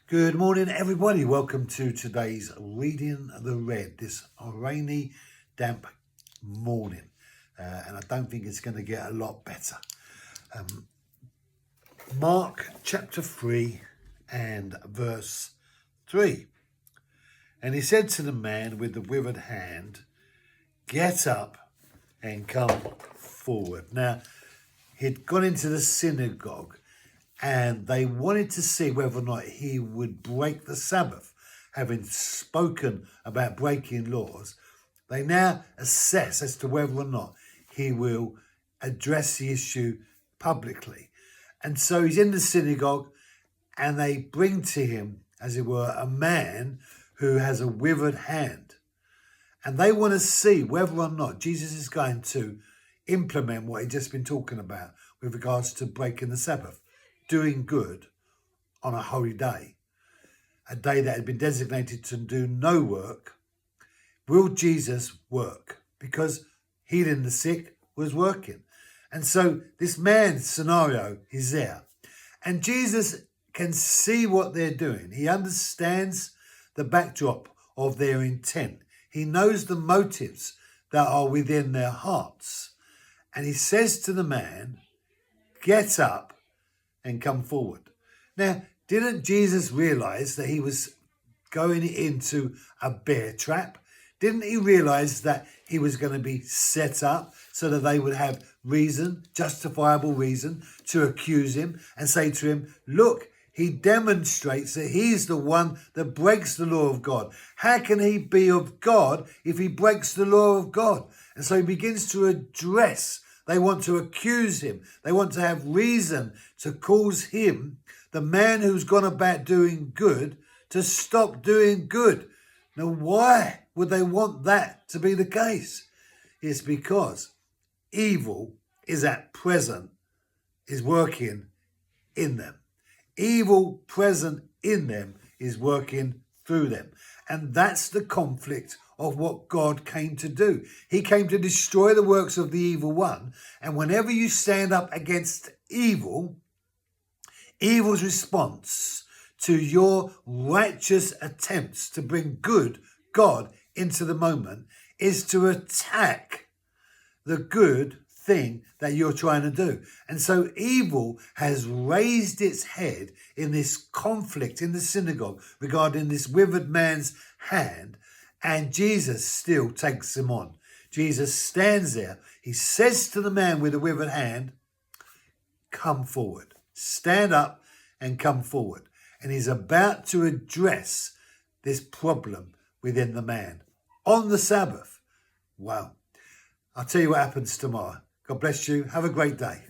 Good morning, everybody. Welcome to today's Reading the Red, this rainy, damp morning. And I don't think it's going to get a lot better. Mark chapter 3 and verse 3. And he said to the man with the withered hand, "Get up and come forward." Now, he'd gone into the synagogue and they wanted to see whether or not he would break the Sabbath. Having spoken about breaking laws, they now assess as to whether or not he will address the issue publicly. And so he's in the synagogue and they bring to him, as it were, a man who has a withered hand. And they want to see whether or not Jesus is going to implement what he'd just been talking about with regards to breaking the Sabbath, doing good on a holy day, a day that had been designated to do no work. Will Jesus work? Because healing the sick was working. And so this man's scenario is there. And Jesus can see what they're doing. He understands the backdrop of their intent. He knows the motives that are within their hearts. And he says to the man, "Get up and come forward." Now, didn't Jesus realize that he was going into a bear trap? Didn't he realize that he was going to be set up so that they would have reason, justifiable reason, to accuse him and say to him, "Look, he demonstrates that he's the one that breaks the law of God. How can he be of God if he breaks the law of God?" And so he begins to address. They want to accuse him. They want to have reason to cause him, the man who's gone about doing good, to stop doing good. Now, why would they want that to be the case? It's because evil is at present is working in them. Evil present in them is working through them. And that's the conflict of what God came to do. He came to destroy the works of the evil one. And whenever you stand up against evil, evil's response to your righteous attempts to bring good, God, into the moment is to attack the good thing that you're trying to do. And so evil has raised its head in this conflict in the synagogue regarding this withered man's hand, and Jesus still takes him on. Jesus stands there. He says to the man with the withered hand, "Come forward. Stand up and come forward." And he's about to address this problem within the man on the Sabbath. Wow. I'll tell you what happens tomorrow. God bless you. Have a great day.